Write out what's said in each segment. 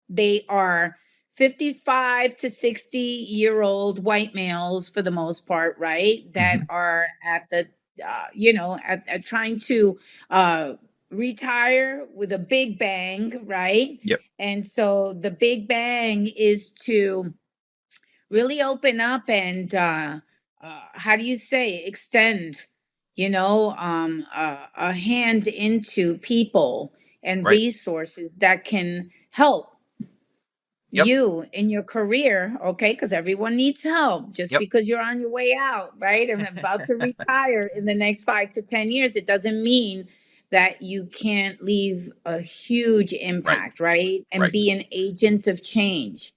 they are 55 to 60-year-old white males for the most part, right? That are at the, at trying to uh, retire with a big bang, right? Yep. And so the big bang is to really open up and how do you say extend a hand into people and Right. resources that can help Yep. you in your career, okay? Because everyone needs help. Just Yep. because you're on your way out, right, and about to retire in the next 5 to 10 years, it doesn't mean that you can't leave a huge Right. impact, right, and Right. be an agent of change.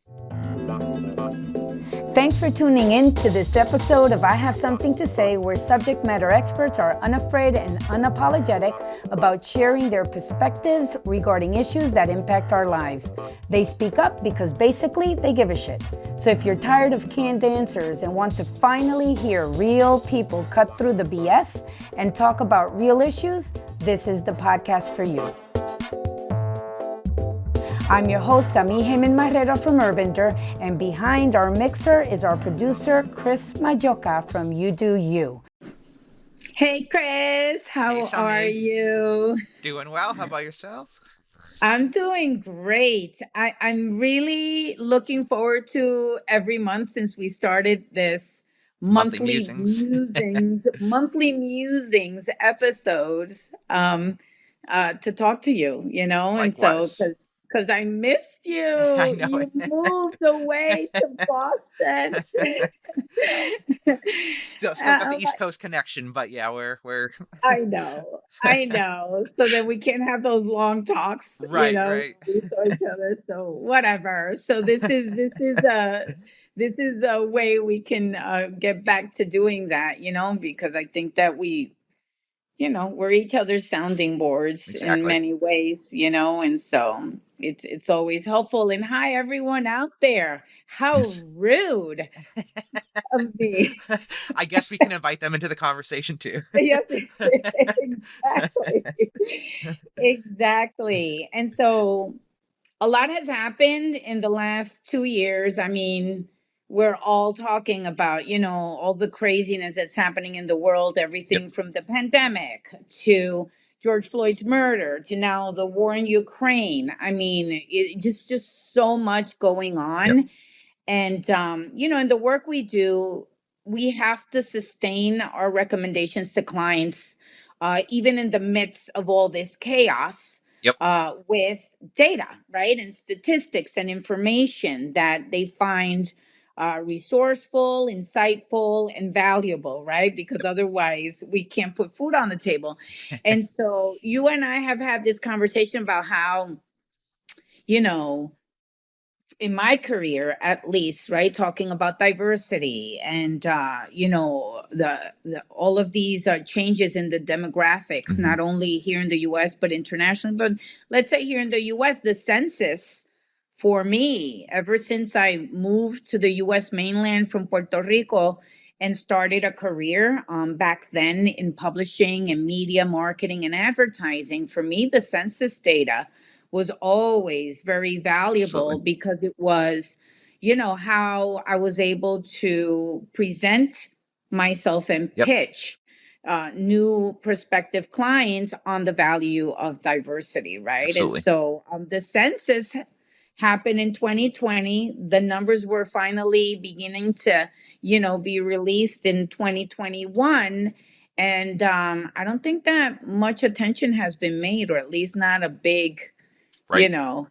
Thanks for tuning in to this episode of I Have Something to Say, where subject matter experts are unafraid and unapologetic about sharing their perspectives regarding issues that impact our lives. They speak up because basically they give a shit. So if you're tired of canned answers and want to finally hear real people cut through the BS and talk about real issues, this is the podcast for you. I'm your host, Sami Heyman Marrero from Urbander, and behind our mixer is our producer, Chris Majocha from UdoU. Hey, Chris, how are you? Doing well. How about yourself? I'm doing great. I'm really looking forward to every month since we started this monthly musings, episodes to talk to you, and so Likewise. because I missed I you. know You moved away to Boston. Still got the East Coast connection, but yeah, we're I know. So that we can have those long talks, right. when we saw each other. So whatever. So this is a way we can get back to doing that, because I think that we're each other's sounding boards in Exactly. many ways, and so it's always helpful. And hi everyone out there. How rude of me. I guess we can invite them into the conversation too. Yes, exactly. Exactly. And so a lot has happened in the last 2 years. I mean, we're all talking about, all the craziness that's happening in the world, Yep. everything from the pandemic to George Floyd's murder to now the war in Ukraine. I mean, just so much going Yep. on. And in the work we do, we have to sustain our recommendations to clients, even in the midst of all this chaos, Yep. with data, right, and statistics and information that they find resourceful, insightful, and valuable, right? Because otherwise, we can't put food on the table. And so, you and I have had this conversation about how, you know in my career at least, right, talking about diversity and the all of these changes in the demographics, not only here in the US but internationally. But let's say here in the US, the census, for me, ever since I moved to the US mainland from Puerto Rico and started a career back then in publishing and media marketing and advertising, for me the census data was always very valuable Absolutely. because it was, how I was able to present myself and Yep. pitch new prospective clients on the value of diversity, right? And Absolutely. so the census happened in 2020. The numbers were finally beginning to, be released in 2021. And I don't think that much attention has been made, or at least not a big, you Right. know,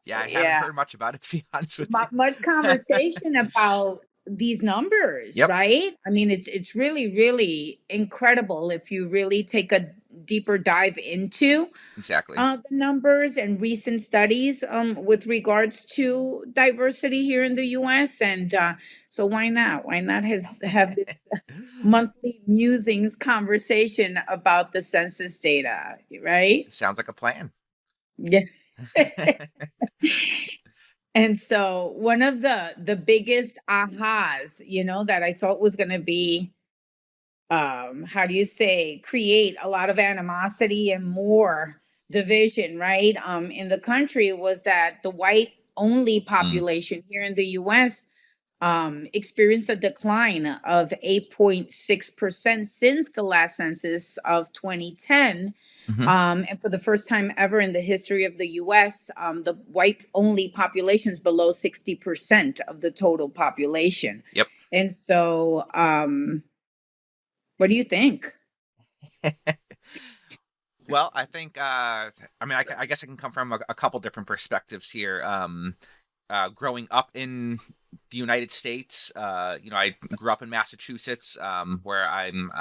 Yeah, I haven't yeah, heard much about it, to be honest with you. much conversation about these numbers, Yep. right? I mean, it's really, really incredible if you really take a deeper dive into Exactly. the numbers and recent studies with regards to diversity here in the U.S. And so why not? Why not have this monthly musings conversation about the census data, right? Sounds like a plan. Yeah. And so one of the biggest ahas, that I thought was going to be, how do you say, create a lot of animosity and more division, right, in the country, was that the white only Mm. population here in the US experienced a decline of 8.6% since the last census of 2010. Mhm. And for the first time ever in the history of the US, the white only population is below 60% of the total population. Yep. And so, what do you think? Well, I think, I mean, I guess I can come from a couple different perspectives here. Growing up in the United States, I grew up in Massachusetts, where I'm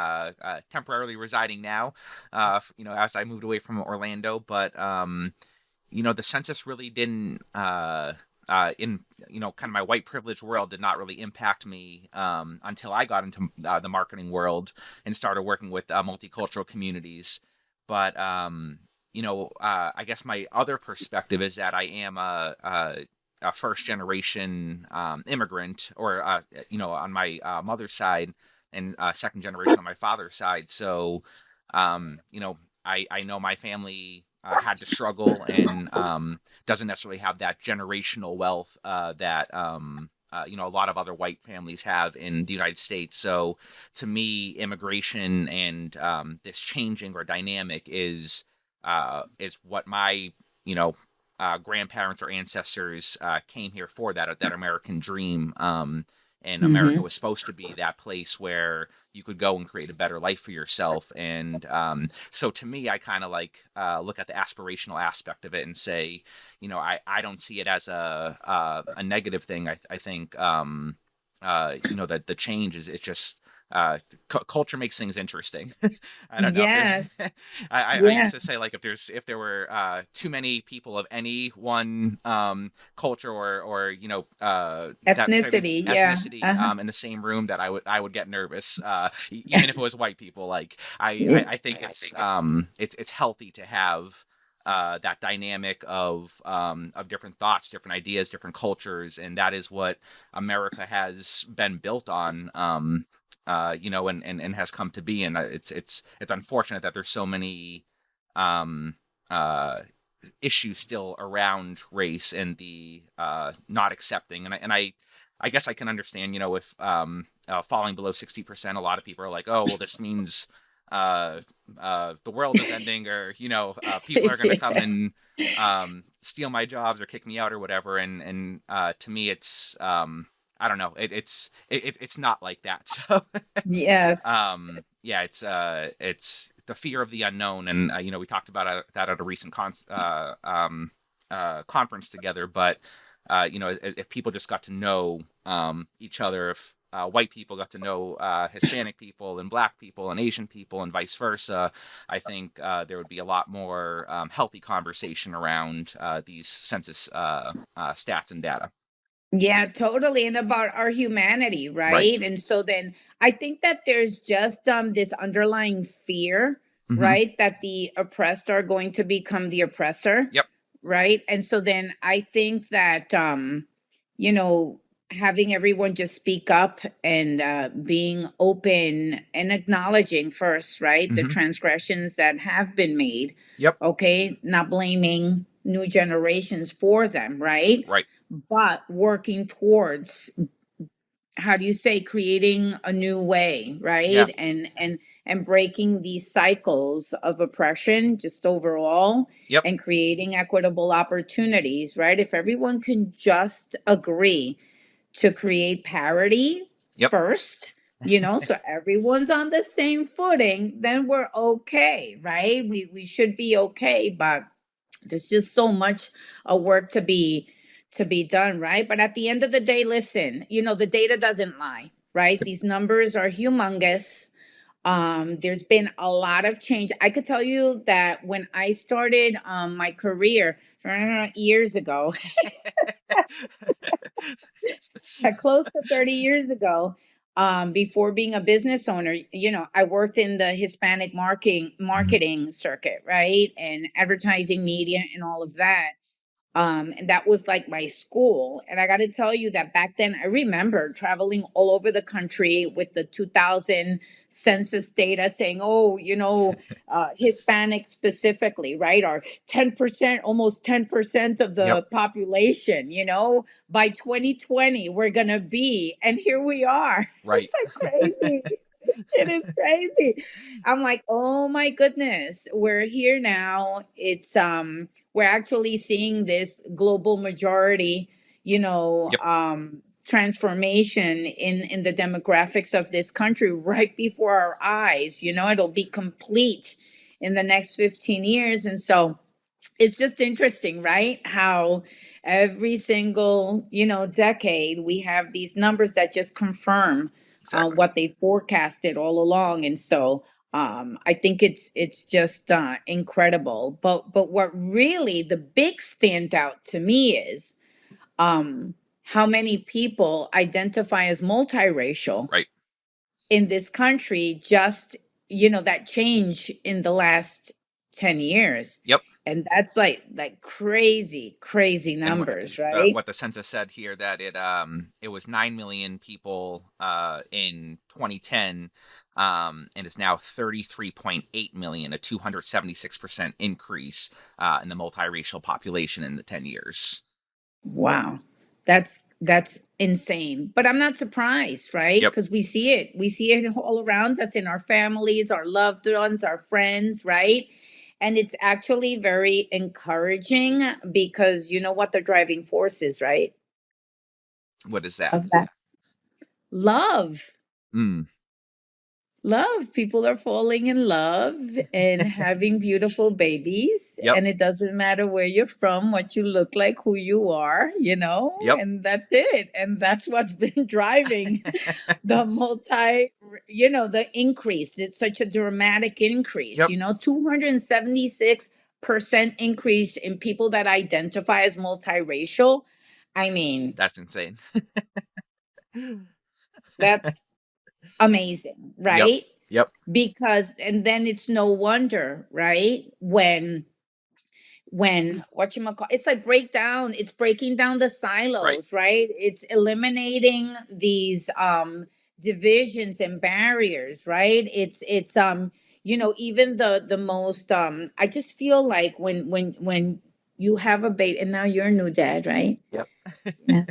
temporarily residing now, as I moved away from Orlando. But, the census really didn't, in, kind of my white privilege world, did not really impact me until I got into the marketing world and started working with multicultural communities. But, I guess my other perspective is that I am a first generation immigrant, or on my mother's side, and second generation on my father's side. So, I know my family had to struggle, and doesn't necessarily have that generational wealth that a lot of other white families have in the United States. So, to me, immigration and this changing or dynamic is what my you know grandparents or ancestors came here for, that American dream. And America Hmm. was supposed to be that place where you could go and create a better life for yourself. And so, to me, I kind of like look at the aspirational aspect of it and say, I don't see it as a negative thing. I think that the change is, it's just culture makes things interesting. I don't know if there's Yes. I Yeah. used to say, like, if there were too many people of any one culture, or that type of Ethnicity. Yeah. ethnicity Uh-huh. in the same room, that I would get nervous, even if it was white people. Like, I think it's healthy to have that dynamic of different thoughts, different ideas, different cultures, and that is what America has been built on. And has come to be. And it's unfortunate that there's so many um, uh, issues still around race and the not accepting. And I guess I can understand, if falling below 60%, a lot of people are like, oh, well, this means uh, the world is ending, or people are going to come Yeah. and steal my jobs or kick me out or whatever. And to me, it's I don't know. It's not like that. So, Yes. yeah, it's the fear of the unknown. And we talked about that at a recent conference together. But if people just got to know each other, if white people got to know Hispanic people and Black people and Asian people and vice versa, I think there would be a lot more healthy conversation around these census stats and data. Yeah, totally. And about our humanity, Right. right? And so then I think that there's just this underlying fear, Hmm. right? That the oppressed are going to become the oppressor, Yep. right? And so then I think that you know, having everyone just speak up and being open and acknowledging first, right, the Hmm. transgressions that have been made, Yep. okay, not blaming new generations for them, right? Right. But working towards, how do you say, creating a new way, Yeah. right? And breaking these cycles of oppression just overall, Yep. and creating equitable opportunities, right? If everyone can just agree to create parity Yep. first, so everyone's on the same footing, then we're okay, right? We should be okay. But there's just so much work to be done, right? But at the end of the day, listen, the data doesn't lie, right? Yep. These numbers are humongous. There's been a lot of change. I could tell you that when I started my career years ago, close to 30 years ago, before being a business owner, I worked in the Hispanic marketing Mhm. marketing circuit, right? And advertising media and all of that. And that was like my school. And I got to tell you that back then, I remember traveling all over the country with the 2000 census data saying, oh, Hispanic specifically, right? Are 10%, almost 10% of Yep. the population, by 2020, we're going to be. And here we are. Right. It's like crazy. Shit is crazy. I'm like, oh my goodness, we're here now. We're actually seeing this global majority, Yep. transformation in the demographics of this country right before our eyes. It'll be complete in the next 15 years. And so it's just interesting, right? How every single, decade we have these numbers that just confirm Exactly. what they forecasted all along. And so I think it's just incredible. But what really the big standout to me is um, how many people identify as multiracial Right. in this country, just that change in the last 10 years. Yep. And that's like crazy And numbers, right? what the census said here, that it was 9 million people in 2010, and it's now 33.8 million, a 276% increase in the multiracial population in the 10 years. Wow. That's insane. But I'm not surprised, right? Yep. Because we see it all around us, in our families, our loved ones, our friends, right? And it's actually very encouraging, because you know what the driving force is, right? What is that? Of that love. Mm. Love. People are falling in love and having beautiful babies. Yep. And it doesn't matter where you're from, what you look like, who you are, Yep. and that's it. And that's what's been driving the the increase. It's such a dramatic increase, Yep. 276% increase in people that identify as multiracial. I mean, That's insane. that's amazing, Yep. right? Yep. Because, and then it's no wonder, right? When what you call it's like breakdown, it's breaking down the Right. silos, right? It's eliminating these divisions and barriers, right? It's even the most I just feel like when you have a baby, and now you're a new dad, right? Yep. Yeah.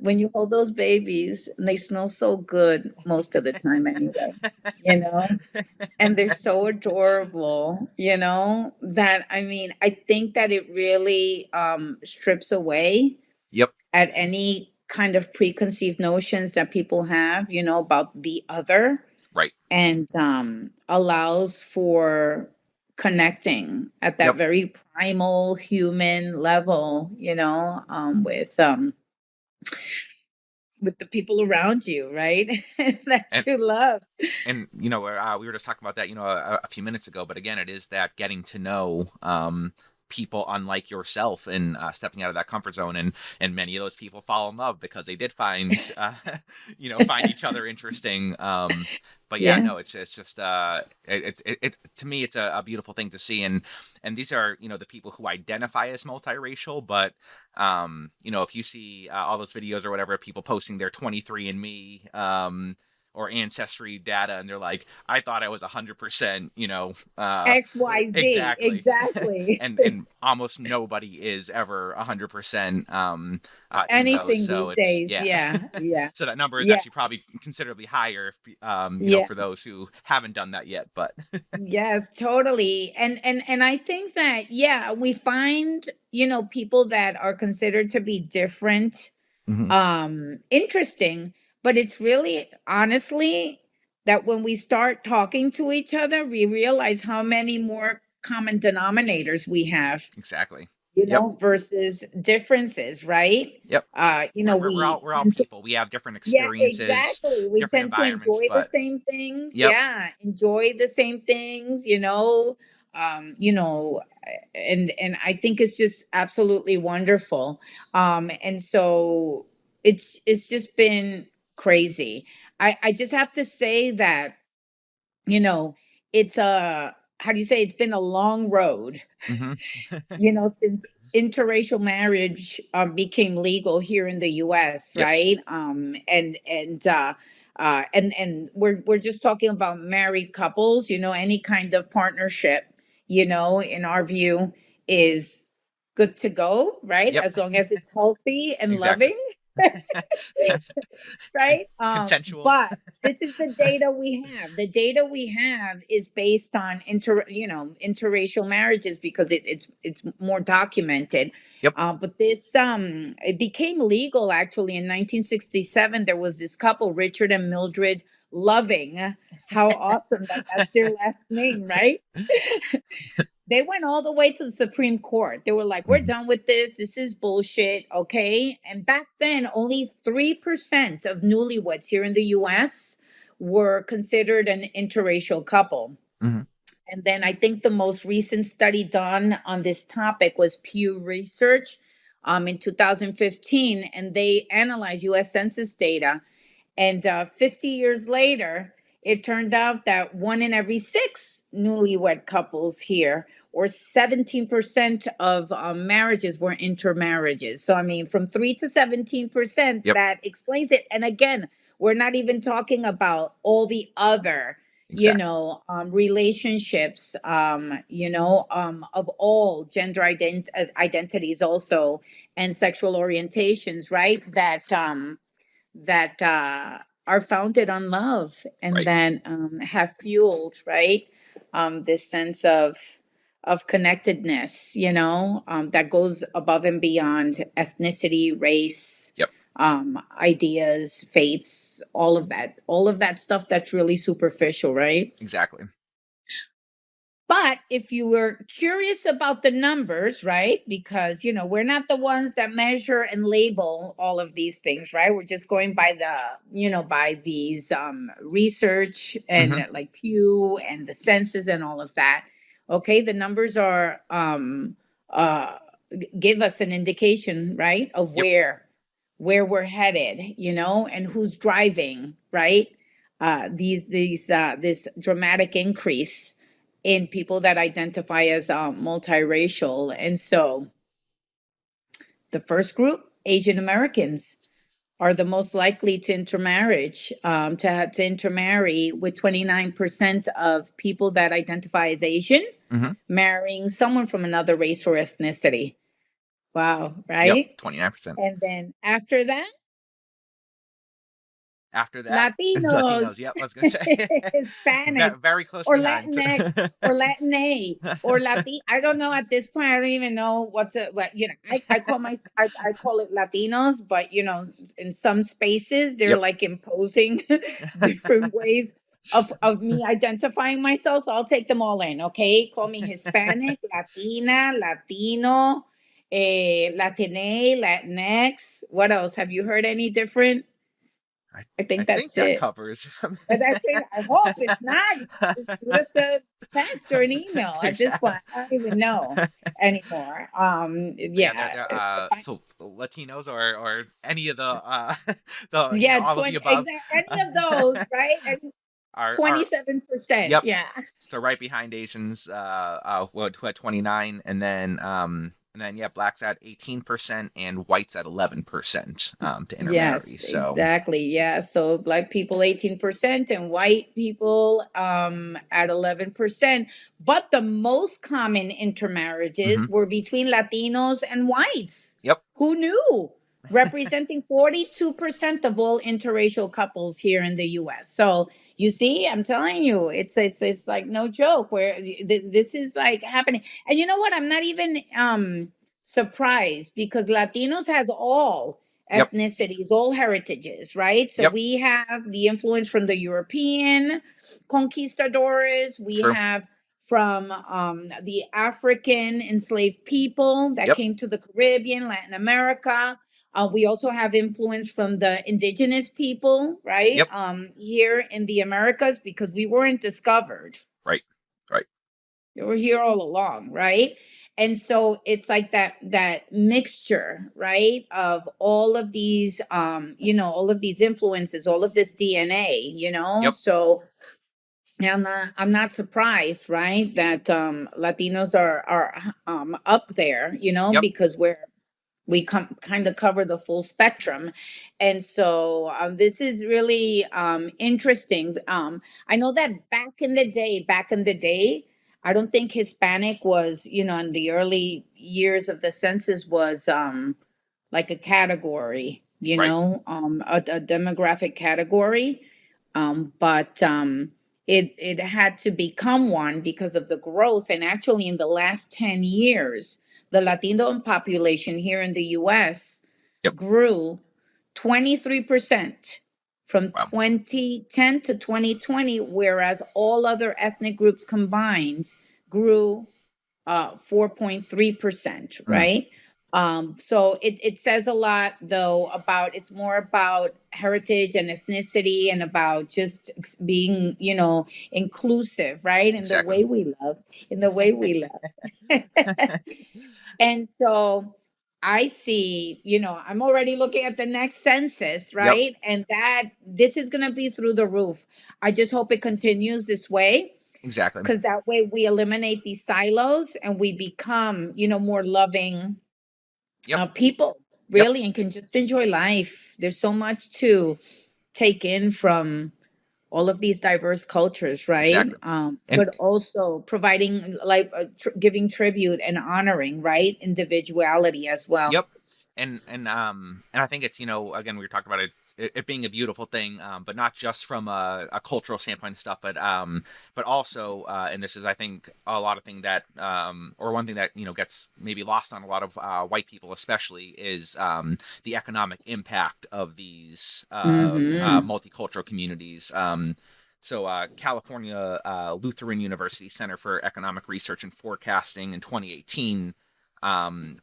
When you hold those babies, and they smell so good most of the time anyway, you know and they're so adorable, that, I mean, I think that it really strips away Yep. at any kind of preconceived notions that people have, about the other, Right. and allows for connecting at that Yep. very primal human level, with the people around you, right? That And you love. we were just talking about that, a few minutes ago. But again, it is that getting to know people unlike yourself, and stepping out of that comfort zone, and many of those people fall in love because they did find find each other interesting. But yeah, Yeah. no, it's just it to me, it's a beautiful thing to see. And these are, the people who identify as multiracial. But if you see all those videos or whatever, people posting their 23andMe or ancestry data, and they're like, I thought I was 100%, XYZ, exactly. exactly. And almost nobody is ever 100% in those. Anything So these it's, days. yeah. Yeah, yeah, So that number is yeah, actually probably considerably higher, yeah. for those who haven't done that yet. But Yes, totally. And I think that, yeah, we find, people that are considered to be different Mhm. interesting, but it's really honestly that when we start talking to each other, we realize how many more common denominators we have, Exactly. Yep. versus differences, right? Yep. We We're all tend to, people. We have different yeah, experiences, exactly. We different tend to environments. enjoy the But same things. yep. Yeah, enjoy the same things, um, you know, and I think it's just absolutely wonderful. And so it's just been crazy. I just have to say that, you know, it's a how do you say, it's been a long road, Hmm. since interracial marriage became legal here in the US, Yes. right? And we're just talking about married couples, any kind of partnership, in our view is good to go, right? Yep. As long as it's healthy and Exactly. loving, right? Consensual. But this is the data we have. The data we have is based on interracial marriages because it's more documented. Yep. But this it became legal actually in 1967. There was this couple, Richard and Mildred Loving. How awesome that that's their last name, right? They went all the way to the Supreme Court. They were like, we're Mhm. done with this. This is bullshit. Okay. And back then, only 3% of newlyweds here in the US were considered an interracial couple. Mhm. And then I think the most recent study done on this topic was Pew Research in 2015. And they analyzed US Census data, and 50 years later, it turned out that one in every six newlywed couples here, or 17% of marriages, were intermarriages. So, I mean, from 3 to 17%, Yep. that explains it. And again, we're not even talking about all the other Exactly. relationships of all gender identities also, and sexual orientations, right, that are founded on love, and Right. that have fueled, right, this sense of connectedness, that goes above and beyond ethnicity, race, Yep. ideas, faiths, all of that stuff that's really superficial, right? Exactly. But if you were curious about the numbers, right? Because, we're not the ones that measure and label all of these things, right? We're just going by by these research Hmm. and like Pew and the census and all of that. Okay. The numbers are, uh, give us an indication, right? Of Yep. where we're headed, and who's driving, right? This dramatic increase in people that identify as multiracial. And so the first group, Asian Americans, are the most likely to intermarriage, to intermarry, with 29% of people that identify as Asian Hmm. marrying someone from another race or ethnicity. Wow, Yep. right? 29%. And then after that, After that, Latinos. Latinos, Yep. I was gonna say. Hispanics, Very close or behind. Latinx, or Latin, or Latin. I don't know at this point. I don't even know what I call it Latinos, but in some spaces they're Yep. like imposing different ways of me identifying myself. So I'll take them all in. Okay, call me Hispanic, Latina, Latino, Latine, Latinx. What else? Have you heard any different? I I I think think that's that it. covers. But I hope if not, just shoot us a text or an email. At this point, Exactly. I don't even know anymore. But yeah, Yeah, so Latinos or any of the the yeah, all of the 20, above exact any of those, right? And are 27%. yep. Yeah. So right behind Asians, who had 29, and then yeah, blacks at 18% and whites at 11% to intermarry. Yes, So exactly. Yeah. So black people 18% and white people at 11%. But the most common intermarriages mhm. were between Latinos and whites. Yep. Who knew? Representing 42% of all interracial couples here in the US. So you see, I'm telling you, it's like no joke where this is like happening. And you know what? I'm not even surprised, because Latinos has all Yep. ethnicities, all heritages, right? So Yep. we have the influence from the European conquistadores, we True. have from the African enslaved people that Yep. came to the Caribbean, Latin America. We also have influence from the indigenous people, right? Yep. Here in the Americas, because we weren't discovered. Right. Right. They were here all along, right? And so it's like that mixture, right, of all of these all of these influences, all of this DNA, Yep. so Yeah, I'm not surprised, right? That Latinos are up there, Yep. because we kind of cover the full spectrum. And so this is really interesting. I know that back in the day, I don't think Hispanic was, in the early years of the census was like a category, Right. a demographic category. But it had to become one because of the growth. And actually, in the last 10 years, the Latino population here in the US Yep. grew 23% from Wow. 2010 to 2020, whereas all other ethnic groups combined grew 4.3%, Mm, right? So it says a lot, though, about it's more about heritage and ethnicity and about just being, inclusive, right? In the exactly. way we love, in the way we love. And so I see, I'm already looking at the next census, Yep. right? And that this is going to be through the roof. I just hope it continues this way, Exactly. because that way we eliminate these silos and we become, more loving Yep. people, Yep. really, and can just enjoy life. There's so much to take in from all of these diverse cultures, right? Exactly. And But also providing, like, giving tribute and honoring, right, individuality as well. yep. And I think it's, again, we were talking about it being a beautiful thing, but not just from a cultural standpoint and stuff, but also, and this is, I think, a lot of thing that, or one thing that, gets maybe lost on a lot of white people, especially, is the economic impact of these Mm-hmm. multicultural communities. So, California Lutheran University Center for Economic Research and Forecasting in 2018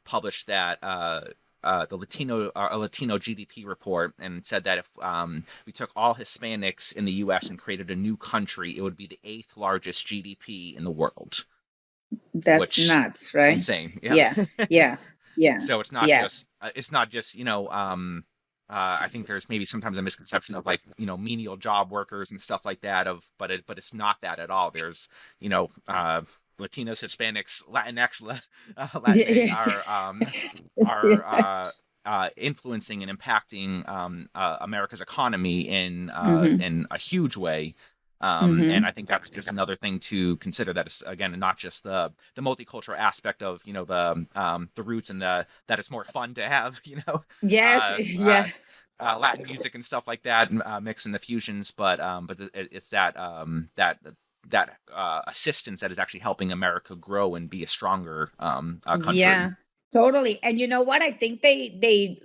published that the Latino GDP report, and said that if we took all Hispanics in the U.S. and created a new country, it would be the eighth largest GDP in the world, That's which nuts, right? insane. Yep. Yeah, yeah, yeah, So yes. it's not just I think there's maybe sometimes a misconception of, like, menial job workers and stuff like that, but it's not that at all. There's, Latinos, Hispanics, Latinx, Latin Yes. are influencing and impacting America's economy Mm-hmm. in a huge way. And Mm-hmm. I think that's just another thing to consider, that it's, again, not just the multicultural aspect of, the roots, and that it's more fun to have, Yes. uh, uh, Yeah. Latin music and stuff like that, mix in the fusions, but it's that assistance that is actually helping America grow and be a stronger country. Yeah, totally. And you know what? I think they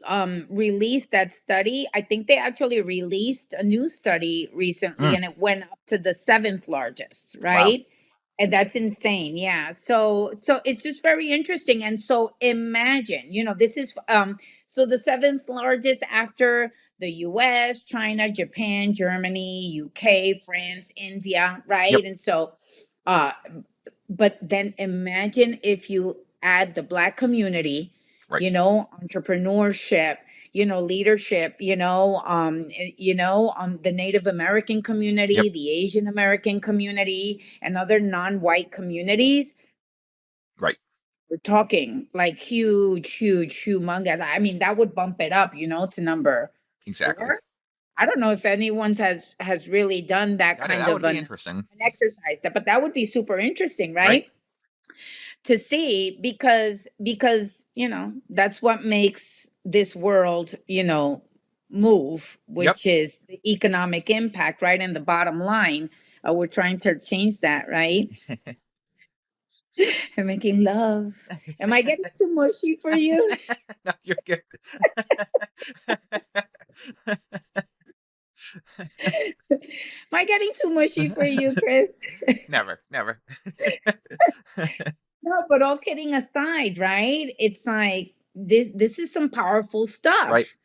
released that study. I think they actually released a new study recently, Mm, and it went up to the seventh largest, wow. right? And that's insane. Yeah. So it's just very interesting. And so imagine, this is so the seventh largest after the US, China, Japan, Germany, UK, France, India, Yep. right? And so uh but then imagine if you add the Black community, Right. entrepreneurship, leadership, the Native American Yep. community, the Asian American community, and other non-white communities. Right. We're talking like huge, huge, humongous. I mean, that would bump it up, to number Exactly. four. I don't know if anyone's has really done that kind That of would be an interesting. exercise, but that would be super interesting, Right. right? To see, because that's what makes this world move, Yep. which is the economic impact, right? And the bottom line, we're trying to change that, right? And making love. Am I getting too mushy for you? No, you're good. Am I getting too mushy for you, Chris? Never, never. No, but all kidding aside, right? It's like this is some powerful Right. stuff.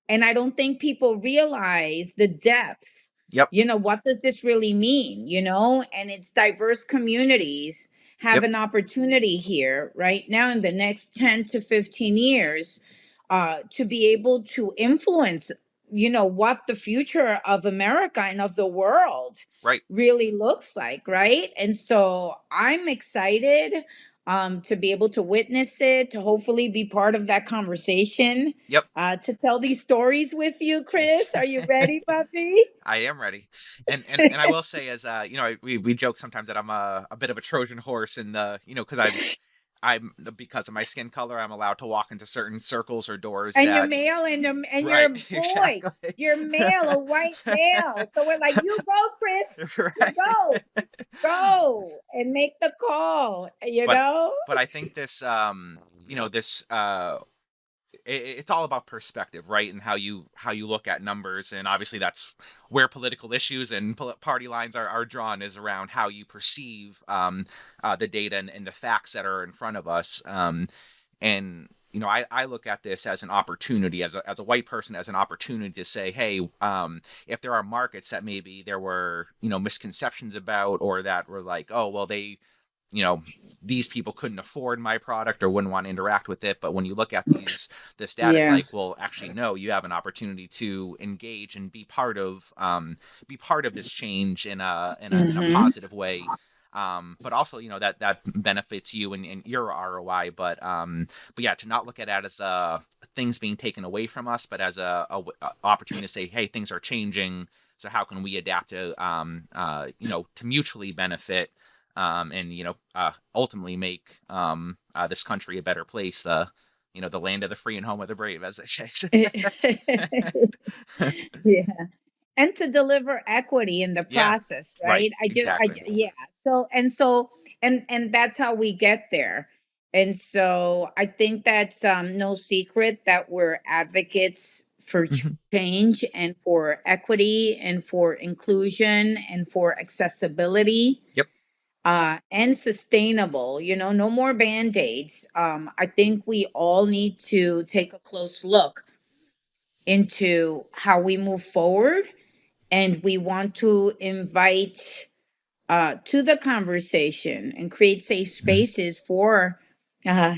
And I don't think people realize the depth. Yep. What does this really mean? And it's diverse communities have Yep. an opportunity here right now in the next 10 to 15 years to be able to influence what the future of America and of the world Right. really looks like, right? And so I'm excited to be able to witness it, to hopefully be part of that conversation, Yep. to tell these stories with you, Chris. Are you ready, puppy? I am ready. And I will say, as we joke sometimes that I'm a bit of a Trojan horse, and because I'm because of my skin color, I'm allowed to walk into certain circles or doors And you're that. male, and you're Right. a boy. Exactly. You're male, a white male. So we're like, you go, Chris. You Right. go. Go and make the call, but but I think this this it's all about perspective, right? And how you look at numbers, and obviously that's where political issues and party lines are drawn, is around how you perceive the data and the facts that are in front of us. And I look at this as an opportunity, as a white person, as an opportunity to say, hey, if there are markets that maybe there were misconceptions about, or that were like, oh well, you know these people couldn't afford my product or wouldn't want to interact with it, but when you look at this data, it's Yeah. like, well, actually no, you have an opportunity to engage and be part of this change in a Mm-hmm. positive way. But also, that benefits you and your ROI. But yeah, to not look at it as things being taken away from us, but as a opportunity to say, hey, things are changing, so how can we adapt to mutually benefit, and ultimately make this country a better place, the land of the free and home of the brave, as they say. Yeah. And to deliver equity in the Yeah, process, right, right? exactly. Yeah. And that's how we get there. And so I think that's no secret that we're advocates for Hmm. change and for equity and for inclusion and for accessibility, Yep. and sustainable. No more band-aids. I think we all need to take a close look into how we move forward, and we want to invite to the conversation and create safe Mhm. spaces for uh,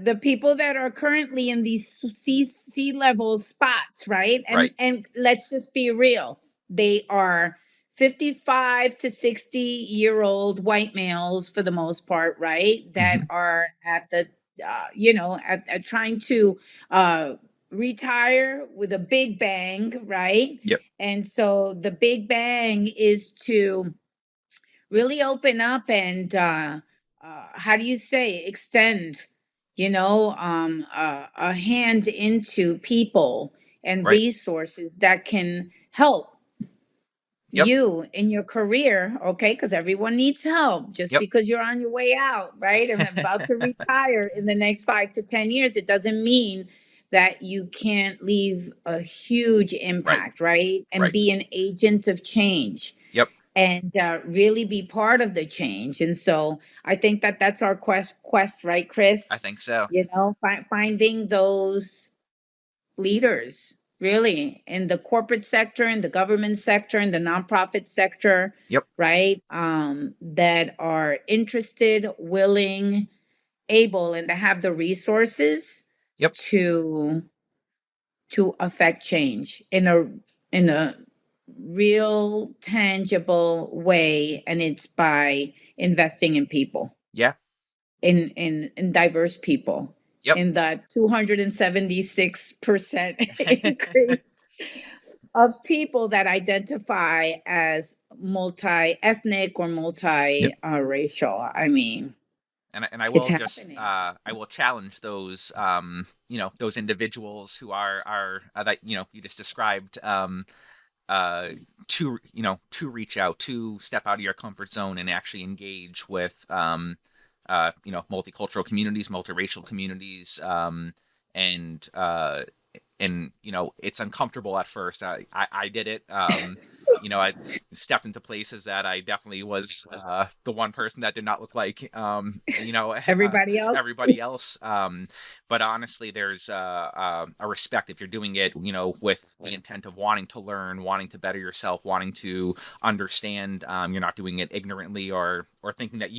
the people that are currently in these sea level spots, right? and Right. and let's just be real, they are 55 to 60-year-old white males for the most part, right, that Hmm. are at the at trying to uh retire with a big bang, right? Yep. And so the big bang is to really open up and how do you say, extend, a hand into people and Right. resources that can help Yep. you in your career, okay? Because everyone needs help. Just Yep. because you're on your way out, right, and about to retire in the next 5 to 10 years, it doesn't mean that you can't leave a huge Right. impact, right, and Right. be an agent of change Yep. and really be part of the change. And so I think that that's our quest, right, I Chris? think so. Finding those leaders really in the corporate sector, in the government sector, in the nonprofit sector, Yep. right? That are interested, willing, able, and to have the resources Yep. to affect change in a real tangible way, and it's by investing in people, Yeah. in diverse people, Yep. in the 276% increase of people that identify as multi-ethnic or Yep. multi-racial. I mean, And I it's will just happening. I will challenge those individuals who are that you just described, uh to reach out, to step out of your comfort zone and actually engage with multicultural communities, multiracial communities, and it's uncomfortable at first. I did it. I stepped into places that I definitely was the one person that did not look like Everybody else. everybody else. But honestly, there's a respect if you're doing it, with the intent of wanting to learn, wanting to better yourself, wanting to understand. You're not doing it ignorantly or thinking that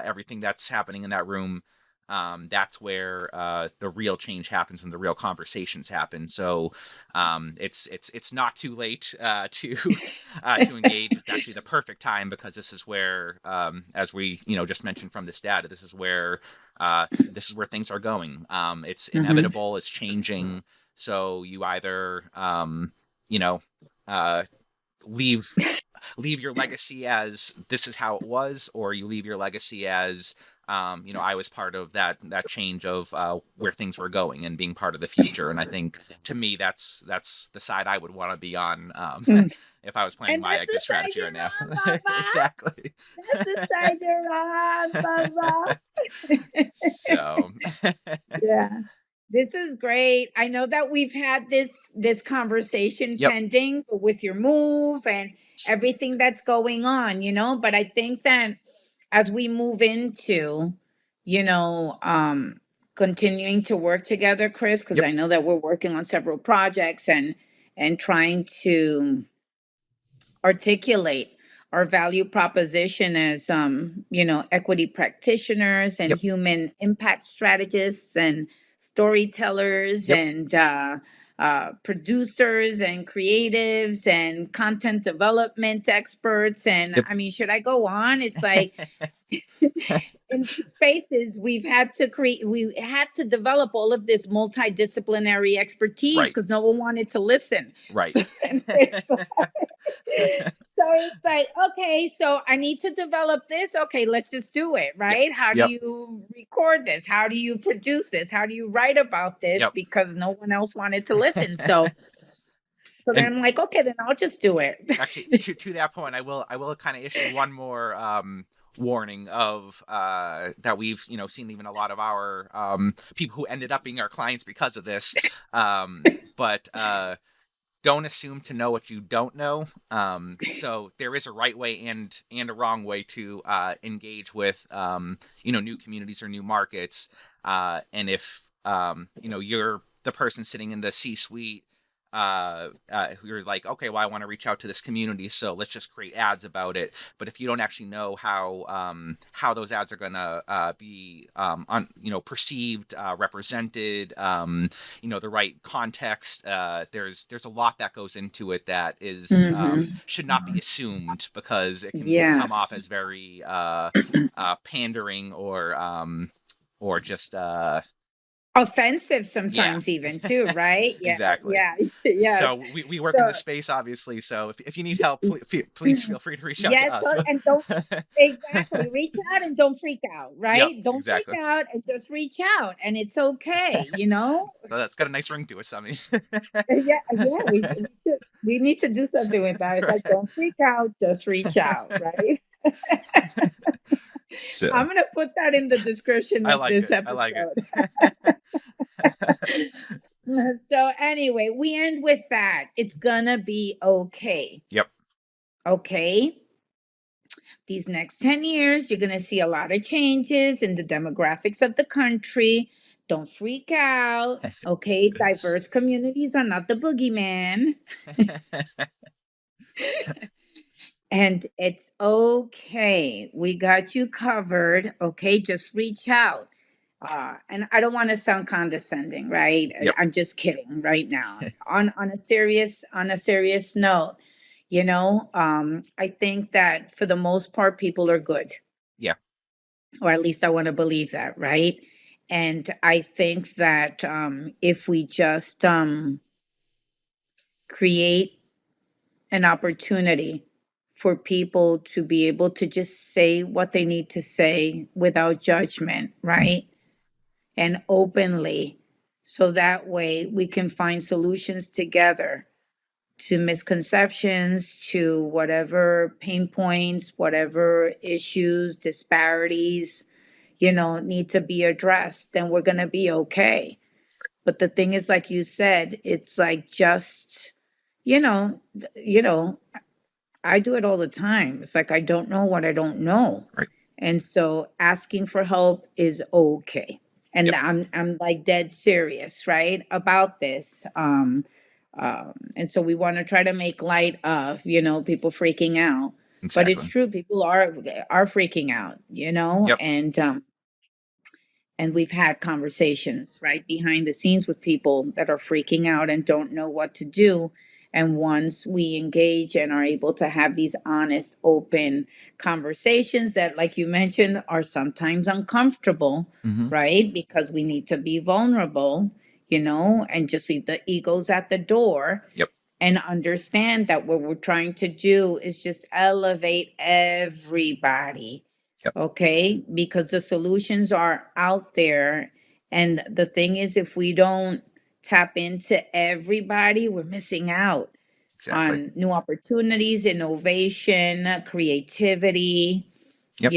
everything that's happening in that room. that's where the real change happens and the real conversations happen. So it's not too late to engage. It's actually the perfect time, because this is where, as we just mentioned from this data, this is where things are going. It's Mhm. inevitable. It's changing. So you either you know uh, leave leave your legacy as this is how it was, or you leave your legacy as I was part of that change of where things were going and being part of the future. And I think, to me, that's the side I would want to be on, Mm. if I was planning And my that's the exit side strategy you're right now. on, Baba. Exactly. That's the side you're on, Baba. So Yeah. This is great. I know that we've had this conversation yep, pending with your move and everything that's going on, but I think that as we move into, you know, um continuing to work together, Chris, because yep, I know that we're working on several projects and trying to articulate our value proposition as equity practitioners and yep, human impact strategists and storytellers yep. and producers and creatives and content development experts. And Yep. I mean, should I go on? It's like in these spaces we had to develop all of this multidisciplinary expertise Right, because no one wanted to listen. right. So and it's so it's like, okay, so I need to develop this. Okay, let's just do it, Yep, right? How do yep, you record this? How do you produce this? How do you write about this? yep. Because no one else wanted to listen. So then And I'm like, okay, then I'll just do it. actually, to that point, I will kind of issue one more warning of that we've seen even a lot of our people who ended up being our clients because of this. But don't assume to know what you don't know. So there is a right way and a wrong way to engage with new communities or new markets. And if you're the person sitting in the C-suite, who you're like, okay, well, I want to reach out to this community, so let's just create ads about it. But if you don't actually know how those ads are gonna be perceived, represented, the right context, there's a lot that goes into it that is Mhm. should not be assumed, because it can come off Yes. as very pandering, or just Offensive yeah. sometimes even too, right? Yeah, Exactly. yeah, yes. So we work in So this space, obviously. So if you need help, please feel free to reach out to yes, us. and don't exactly reach out and don't freak out, Yep, right? Don't freak exactly. out and just reach out, and it's okay. So that's got a nice ring to it, Sammy. Yeah, we need to do something with that. It's like Right. don't freak out, just reach out, right? So I'm gonna put that in the description I of like this it. I like it. episode. So anyway, we end with that. It's gonna be okay. Yep. Okay. These next 10 years, you're gonna see a lot of changes in the demographics of the country. Don't freak out. Okay. Diverse communities are not the boogeyman. And it's okay. We got you covered. Okay. Just reach out. And I don't want to sound condescending, right? Yep. I'm just kidding right now. On a serious note, I think that for the most part, people are good, Yeah. or at least I want to believe that, right? And I think that if we just create an opportunity for people to be able to just say what they need to say without judgment, right? And openly, so that way we can find solutions together to misconceptions, to whatever pain points, whatever issues, disparities, need to be addressed, then we're going to be okay. But the thing is, like you said, it's like just, you know, you know, I do it all the time. It's like I don't know what I don't know. Right. And so asking for help is okay. And Yep. I'm like dead serious, right, about this. And so we want to try to make light of, people freaking out. But it's Exactly. true, people are freaking out, Yep. and And we've had conversations right behind the scenes with people that are freaking out and don't know what to do. And once we engage and are able to have these honest, open conversations that, like you mentioned, are sometimes uncomfortable, Mm-hmm. right? Because we need to be vulnerable, and just leave the egos at the door. Yep. And understand that what we're trying to do is just elevate everybody. Yep. Okay, because the solutions are out there, and the thing is, if we don't tap into everybody, we're missing out Exactly. on new opportunities, innovation, creativity, Yep.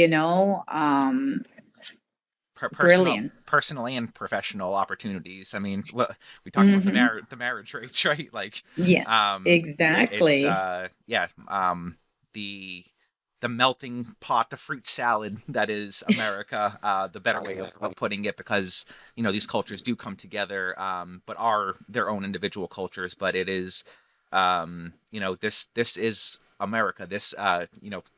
Personal, brilliance. personal and professional opportunities. I mean, we talked about Hmm. the marriage rates, right? Like, Yeah, it's exactly. yeah, the the melting pot, the fruit salad that is America, the better way of putting it, because these cultures do come together, but are their own individual cultures. But it is, this is America. This,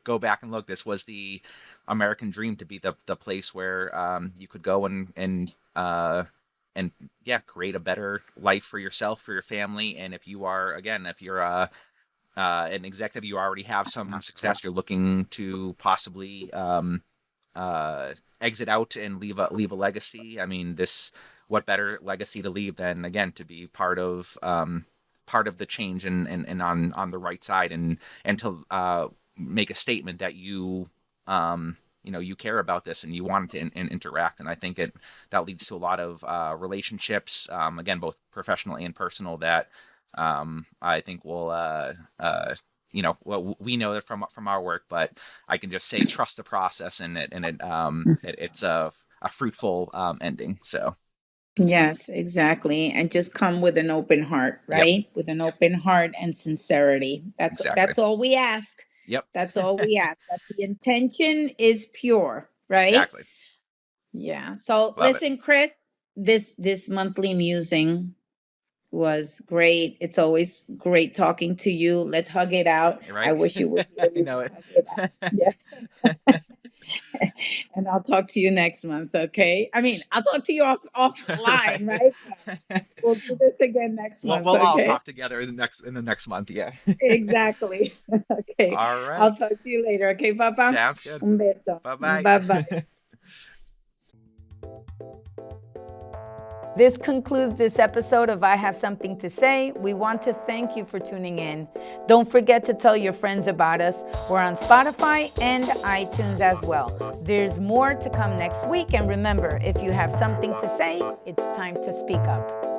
go back and look. This was the American dream, to be the place where you could go and yeah, create a better life for yourself, for your family. And if you are, again, if you're an executive, you already have some success, you're looking to possibly exit out and leave a legacy. I mean, what better legacy to leave than, again, to be part of the change, and on the right side, and to make a statement that you care about this and you want to interact. And I think that leads to a lot of relationships, again, both professional and personal, that I think will well, we know that from our work, but I can just say trust the process, and it's a fruitful ending. So Yes, exactly. And just come with an open heart, yep, right? With an open heart and sincerity. That's exactly. that's all we ask. Yep. That's all we ask. That the intention is pure, right? Exactly. Yeah. So Love it. listen, Chris, this monthly musing was great. It's always great talking to you. Let's hug it out. You're I right. wish you were here. You We know can it. hug it out. Yeah. And I'll talk to you next month, okay? I mean, I'll talk to you offline, Right. right? We'll do this again next month, We'll all okay? talk together in the next month. Yeah. Exactly. Okay. All I'll right. talk to you later, okay, Papa? Sounds good. Un beso. Bye bye. Bye-bye. This concludes this episode of I Have Something to Say. We want to thank you for tuning in. Don't forget to tell your friends about us. We're on Spotify and iTunes as well. There's more to come next week. And remember, if you have something to say, it's time to speak up.